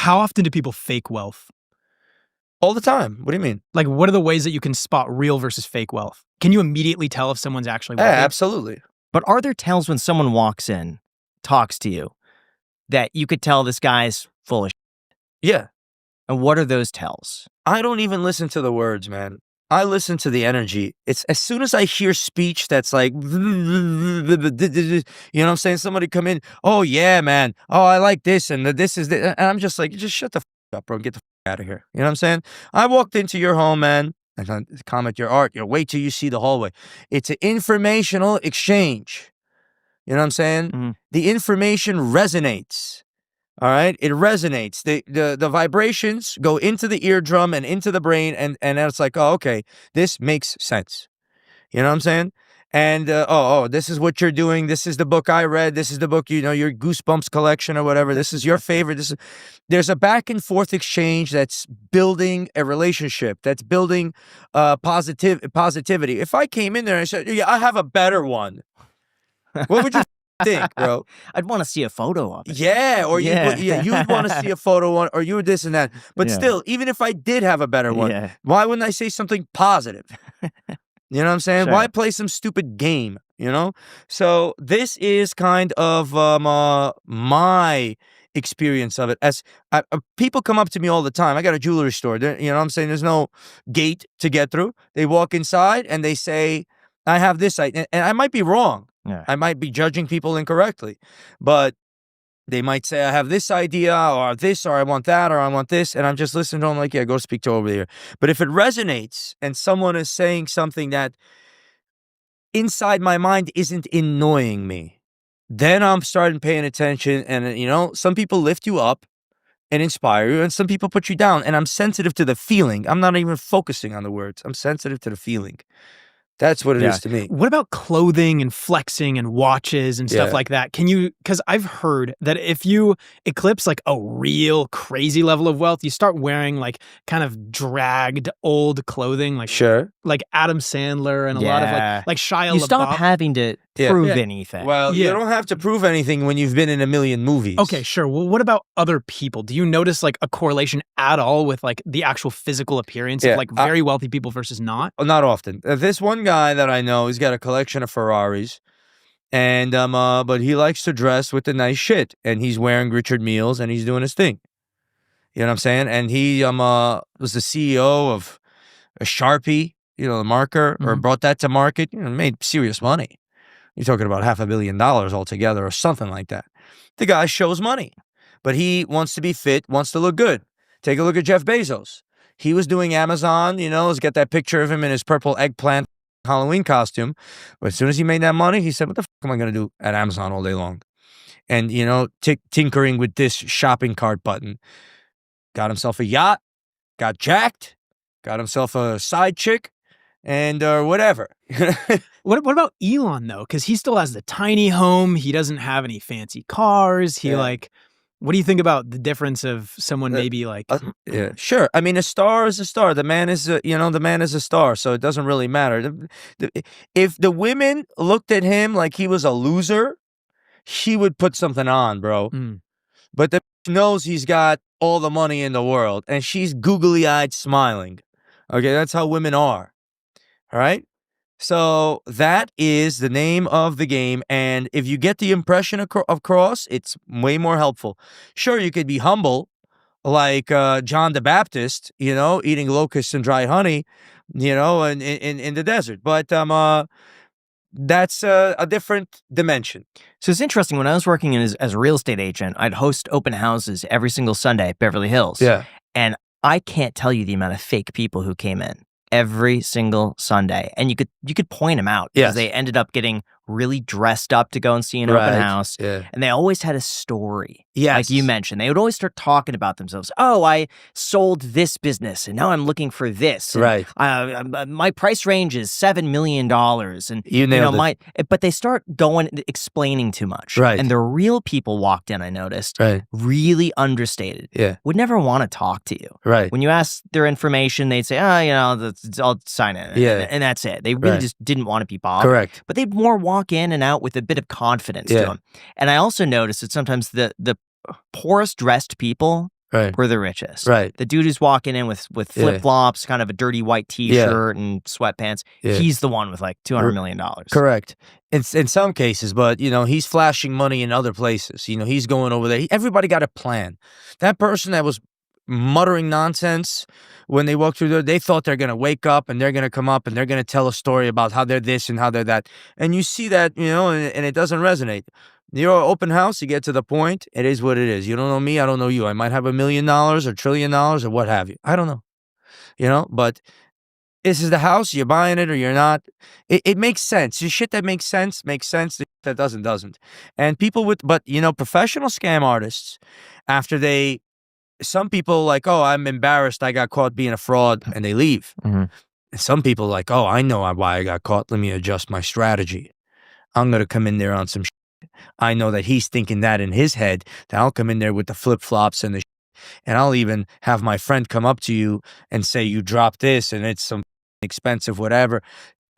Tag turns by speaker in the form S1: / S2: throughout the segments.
S1: How often do people fake wealth?
S2: All the time. What do you mean?
S1: Like, what are the ways that you can spot real versus fake wealth? Can you immediately tell if someone's actually
S2: Yeah,
S1: wealthy?
S2: absolutely.
S3: But are there tells when someone walks in, talks to you, that you could tell this guy's full of shit?
S2: Yeah.
S3: And what are those tells?
S2: I don't even listen to the words, man. I listen to the energy. It's as soon as I hear speech that's like, you know what I'm saying? Somebody come in, oh yeah, man. Oh, I like this and this is the, and I'm just like, just shut the up, bro. Get the out of here. You know what I'm saying? I walked into your home, man, and I comment your art. You wait till you see the hallway. It's an informational exchange. You know what I'm saying?
S3: Mhm.
S2: The information resonates. All right, it resonates. The vibrations go into the eardrum and into the brain, and it's like, oh, okay, this makes sense. You know what I'm saying? And this is what you're doing. This is the book I read. This is the book, you know, your Goosebumps collection or whatever. This is your favorite. There's a back and forth exchange that's building a relationship. That's building positivity. If I came in there and I said, yeah, I have a better one, what would you think, bro?
S3: I'd want to see a photo of it.
S2: Yeah, or
S3: Yeah.
S2: you'd want to see a photo on, or you would this and that. But
S3: Yeah.
S2: still, even if I did have a better one,
S3: Yeah.
S2: why wouldn't I say something positive? You know what I'm saying?
S3: Sure.
S2: Why play some stupid game, you know? So this is kind of my experience of it. As people come up to me all the time. I got a jewelry store. You know what I'm saying? There's no gate to get through. They walk inside and they say, I have this. And I might be wrong.
S3: Yeah.
S2: I might be judging people incorrectly, but they might say, I have this idea or this, or I want that, or I want this. And I'm just listening to them like, yeah, go speak to over here. But if it resonates and someone is saying something that inside my mind isn't annoying me, then I'm starting paying attention. And, you know, some people lift you up and inspire you, and some people put you down. And I'm sensitive to the feeling. I'm not even focusing on the words. I'm sensitive to the feeling. That's what it is to me.
S1: What about clothing and flexing and watches and stuff like that? Can you, because I've heard that if you eclipse like a real crazy level of wealth, you start wearing like kind of dragged old clothing, like like Adam Sandler and a lot of like Shia LaBeouf.
S3: You stop having to prove anything.
S2: Well, you don't have to prove anything when you've been in a million movies.
S1: Okay, sure. Well, what about other people? Do you notice like a correlation at all with like the actual physical appearance of like very wealthy people versus not?
S2: Not often. This one guy that I know, he's got a collection of Ferraris, and but he likes to dress with the nice shit, and he's wearing Richard Meals, and he's doing his thing. You know what I'm saying? And he was the CEO of a Sharpie, you know, the marker, or brought that to market, you know, made serious money. You're talking about $500 million altogether or something like that. The guy shows money, but he wants to be fit, wants to look good. Take a look at Jeff Bezos. He was doing Amazon, you know, he's got that picture of him in his purple eggplant Halloween costume. But as soon as he made that money, he said, what the fuck am I going to do at Amazon all day long? And, you know, tinkering with this shopping cart button. Got himself a yacht, got jacked, got himself a side chick, and whatever.
S1: What about Elon though? Because he still has the tiny home. He doesn't have any fancy cars. He like, what do you think about the difference of someone maybe like?
S2: Yeah, sure. I mean, a star is a star. The man is, the man is a star. So it doesn't really matter. If the women looked at him like he was a loser, he would put something on, bro. But the knows he's got all the money in the world, and she's googly-eyed smiling. Okay, that's how women are. All right? So that is the name of the game, and if you get the impression across, it's way more helpful. Sure, you could be humble, like John the Baptist, you know, eating locusts and dry honey, you know, in the desert. But that's a different dimension.
S3: So it's interesting. When I was working as a real estate agent, I'd host open houses every single Sunday at Beverly Hills.
S2: Yeah.
S3: And I can't tell you the amount of fake people who came in every single Sunday. And you could point them out because they ended up getting really dressed up to go and see an open house. Yeah. And they always had a story.
S2: Yes.
S3: Like you mentioned, they would always start talking about themselves. Oh, I sold this business and now I'm looking for this. And,
S2: right.
S3: My price range is $7 million. And
S2: you nailed it.
S3: But they start explaining too much.
S2: Right.
S3: And the real people walked in, I noticed, really understated.
S2: Yeah.
S3: Would never want to talk to you.
S2: Right.
S3: When you ask their information, they'd say, oh, you know, I'll sign in.
S2: Yeah.
S3: And that's it. They really just didn't want to be bothered.
S2: Correct.
S3: But they'd more walk in and out with a bit of confidence to them. And I also noticed that sometimes the poorest dressed people
S2: Right.
S3: were the richest.
S2: Right.
S3: The dude who's walking in with flip-flops, kind of a dirty white t-shirt and sweatpants, he's the one with like $200 million.
S2: Correct. In some cases, but you know, he's flashing money in other places. You know, he's going over there. Everybody got a plan. That person that was muttering nonsense when they walked through there, they thought they're going to wake up and they're going to come up and they're going to tell a story about how they're this and how they're that. And you see that, you know, and it doesn't resonate. You're an open house, you get to the point, it is what it is. You don't know me, I don't know you. I might have $1 million or $1 trillion or what have you. I don't know. You know, but this is the house, you're buying it or you're not. It makes sense. The shit that makes sense. The shit that doesn't. And people but you know, professional scam artists, some people like, oh, I'm embarrassed, I got caught being a fraud, and they leave. And some people like, oh, I know why I got caught. Let me adjust my strategy. I'm going to come in there on some shit. I know that he's thinking that in his head, that I'll come in there with the flip-flops and the shit, and I'll even have my friend come up to you and say, you dropped this and it's some expensive whatever.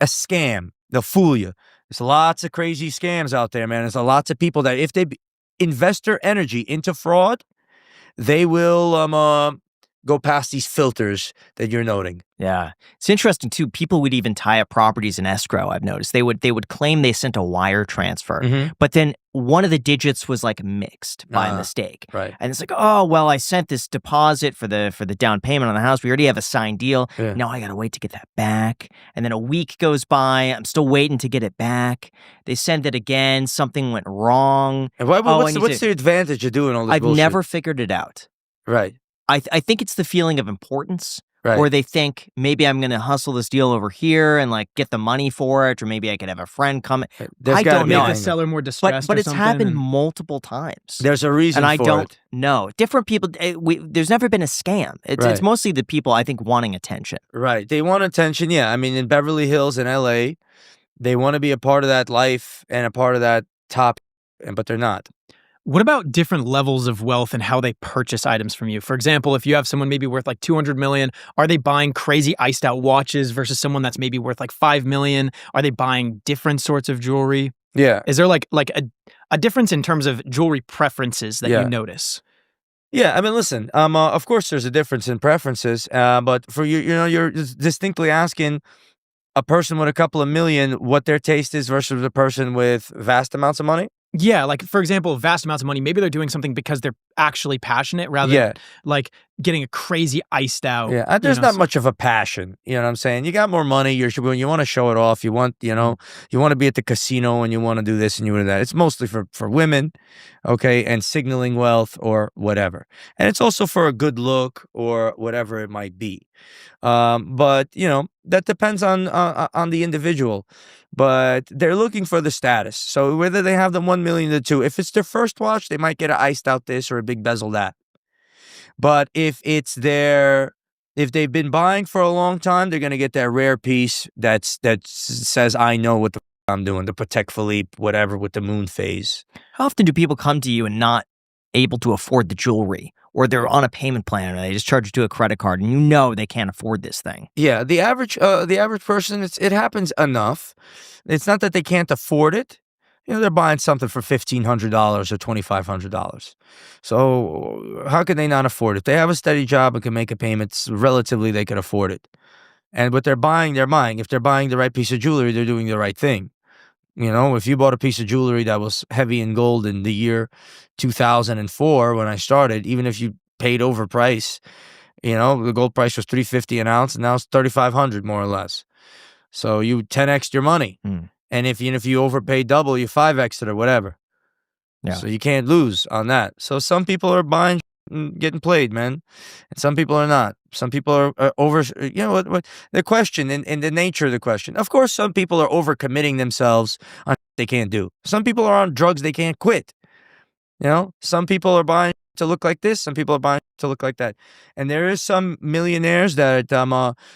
S2: A scam. They'll fool you. There's lots of crazy scams out there, man. There's lots of people that if they invest their energy into fraud, they will go past these filters that you're noting.
S3: Yeah. It's interesting too. People would even tie up properties in escrow, I've noticed. They would claim they sent a wire transfer, but then one of the digits was like mixed by mistake.
S2: Right.
S3: And it's like, oh, well, I sent this deposit for the down payment on the house. We already have a signed deal.
S2: Yeah.
S3: Now I got to wait to get that back. And then a week goes by. I'm still waiting to get it back. They send it again. Something went wrong.
S2: And what's the advantage of doing all this bullshit?
S3: I've never figured it out.
S2: Right.
S3: I think it's the feeling of importance.
S2: Right.
S3: Or they think maybe I'm going to hustle this deal over here and like get the money for it, or maybe I could have a friend come.
S1: I don't know. Make the seller more distressed,
S3: but it's happened multiple times.
S2: There's a reason,
S3: and
S2: for
S3: I don't
S2: it.
S3: know. Different people. There's never been a scam. It's mostly the people I think wanting attention.
S2: Right. They want attention. Yeah. I mean, in Beverly Hills and LA, they want to be a part of that life and a part of that top, but they're not.
S1: What about different levels of wealth and how they purchase items from you? For example, if you have someone maybe worth like 200 million, are they buying crazy iced out watches versus someone that's maybe worth like 5 million? Are they buying different sorts of jewelry?
S2: Yeah.
S1: Is there like a difference in terms of jewelry preferences that you notice?
S2: Yeah, I mean, listen, of course there's a difference in preferences, but for you're distinctly asking a person with a couple of million what their taste is versus a person with vast amounts of money?
S1: Yeah, like for example, vast amounts of money, maybe they're doing something because they're actually passionate rather than like getting a crazy iced out.
S2: Yeah, there's not much of a passion. You know what I'm saying? You got more money, you want to show it off. You want, you want to be at the casino and you want to do this and you want to do that. It's mostly for women, okay, and signaling wealth or whatever. And it's also for a good look or whatever it might be. But, that depends on the individual. But they're looking for the status. So whether they have the 1 million or 2, if it's their first watch, they might get an iced out this or a big bezel that. But if they've been buying for a long time, they're going to get that rare piece that says, I know what the I'm doing, the Patek Philippe, whatever, with the moon phase.
S3: How often do people come to you and not able to afford the jewelry? Or they're on a payment plan and they just charge you to a credit card and they can't afford this thing.
S2: Yeah, the average person, it happens enough. It's not that they can't afford it. They're buying something for $1,500 or $2,500. So how can they not afford it? They have a steady job and can make a payment. Relatively, they can afford it. And what they're buying, they're buying. If they're buying the right piece of jewelry, they're doing the right thing. If you bought a piece of jewelry that was heavy in gold in the year 2004 when I started, even if you paid overprice, the gold price was $350 an ounce and now it's $3,500 more or less. So you 10x'd your money. And if you overpay double, you 5x'd it or whatever. Yeah. So you can't lose on that. So some people are buying and getting played, man. And some people are not. Some people are over, what the question and the nature of the question. Of course, some people are overcommitting themselves on they can't do. Some people are on drugs they can't quit. Some people are buying to look like this. Some people are buying to look like that. And there is some millionaires that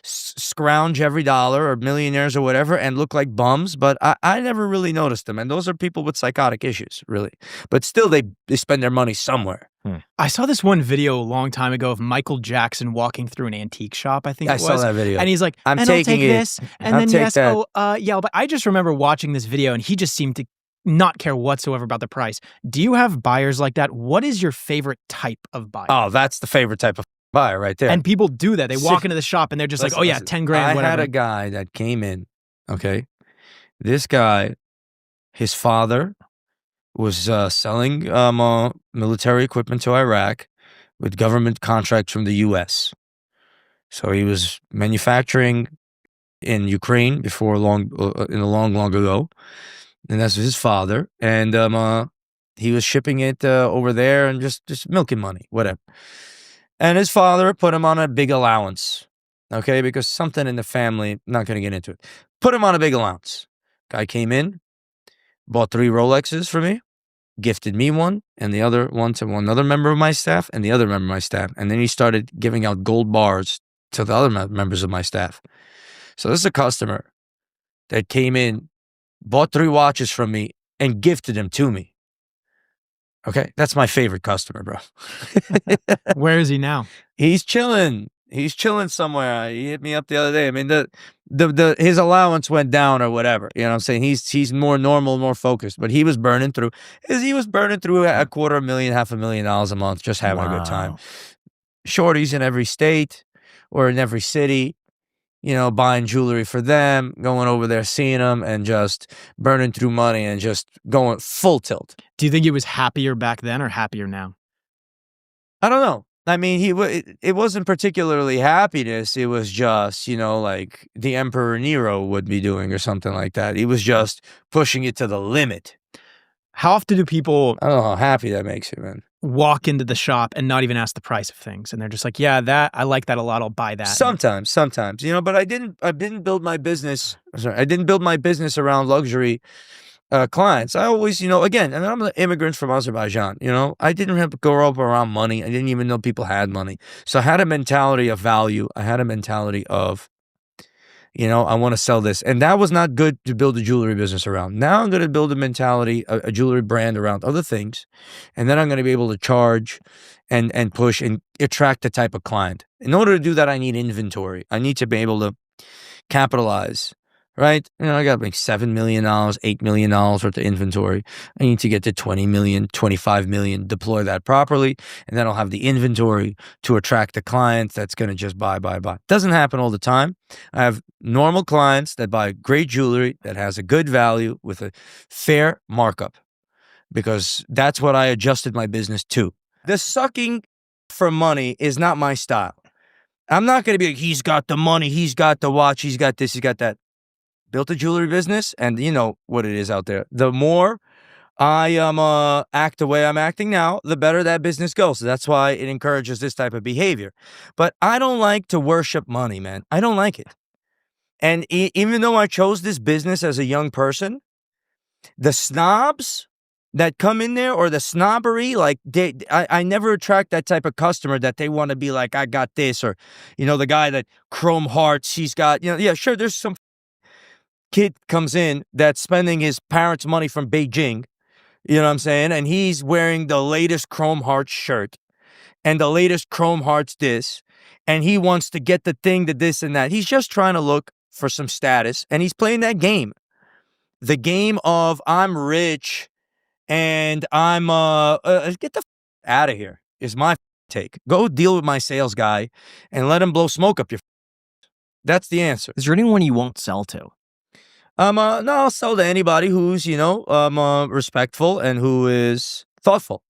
S2: scrounge every dollar or millionaires or whatever and look like bums, but I never really noticed them. And those are people with psychotic issues, really. But still, they spend their money somewhere.
S1: I saw this one video a long time ago of Michael Jackson walking through an antique shop, I think it was.
S2: I saw that video.
S1: And he's like,
S2: I'll
S1: take
S2: it.
S1: this. And then yes, but I just remember watching this video and he just seemed to not care whatsoever about the price. Do you have buyers like that? What is your favorite type of buyer?
S2: Oh, that's the favorite type of buyer right there.
S1: And people do that. They walk into the shop and they're just like, oh yeah, 10 grand, whatever.
S2: I had a guy that came in, okay? This guy, his father was selling military equipment to Iraq with government contracts from the U.S. So he was manufacturing in Ukraine before long ago, and that's his father. And he was shipping it over there and just milking money, whatever. And his father put him on a big allowance, okay, because something in the family. Not going to get into it. Put him on a big allowance. Guy came in, bought 3 Rolexes for me, gifted me one, and the other one to one other member of my staff, and the other member of my staff. And then he started giving out gold bars to the other members of my staff. So this is a customer that came in, bought 3 watches from me, and gifted them to me. Okay, that's my favorite customer, bro.
S1: Where is he now?
S2: He's chilling. He's chilling somewhere. He hit me up the other day. I mean, his allowance went down or whatever. You know what I'm saying? He's more normal, more focused. But he was burning through. He was burning through $250,000, $500,000 a month, just having a good time. Shorties in every state or in every city. You know, buying jewelry for them, going over there, seeing them, and just burning through money and just going full tilt.
S1: Do you think he was happier back then or happier now?
S2: I don't know. I mean, it wasn't particularly happiness. It was just, you know, like the Emperor Nero would be doing or something like that. He was just pushing it to the limit.
S1: How often do people...
S2: I don't know how happy that makes you, man.
S1: Walk into the shop and not even ask the price of things, and they're just like, yeah, I like that a lot, I'll buy that.
S2: Sometimes, you know, but I didn't build my business. Sorry, I didn't build my business around luxury clients. I always, you know, again, and I'm an immigrant from Azerbaijan, you know, I didn't have to grow up around money. I didn't even know people had money. So I had a mentality of value. I had a mentality of, you know, I want to sell this. And that was not good to build a jewelry business around. Now I'm going to build a mentality, a jewelry brand around other things. And then I'm going to be able to charge and push and attract the type of client. In order to do that, I need inventory. I need to be able to capitalize, right? You know, I got like $7 million, $8 million worth of inventory. I need to get to 20 million, 25 million, deploy that properly. And then I'll have the inventory to attract the clients that's going to just buy. Doesn't happen all the time. I have normal clients that buy great jewelry that has a good value with a fair markup, because that's what I adjusted my business to. The sucking for money is not my style. I'm not going to be like, he's got the money, he's got the watch, he's got this, he's got that. Built a jewelry business, and you know what it is out there. The more I act the way I'm acting now, the better that business goes. So that's why it encourages this type of behavior. But I don't like to worship money, man. I don't like it. And even though I chose this business as a young person, the snobs that come in there, or the snobbery, like I never attract that type of customer that they want to be like, I got this, or, you know, the guy that chrome hearts, he's got, you know, yeah, sure, there's some kid comes in that's spending his parents' money from Beijing, you know what I'm saying? And he's wearing the latest Chrome Hearts shirt and the latest Chrome Hearts this, and he wants to get the thing, to this and that. He's just trying to look for some status, and he's playing that game. The game of I'm rich and I'm, get the out of here is my take. Go deal with my sales guy and let him blow smoke up your. That's the answer.
S3: Is there anyone you won't sell to?
S2: No, I'll sell to anybody who's, you know, respectful and who is thoughtful.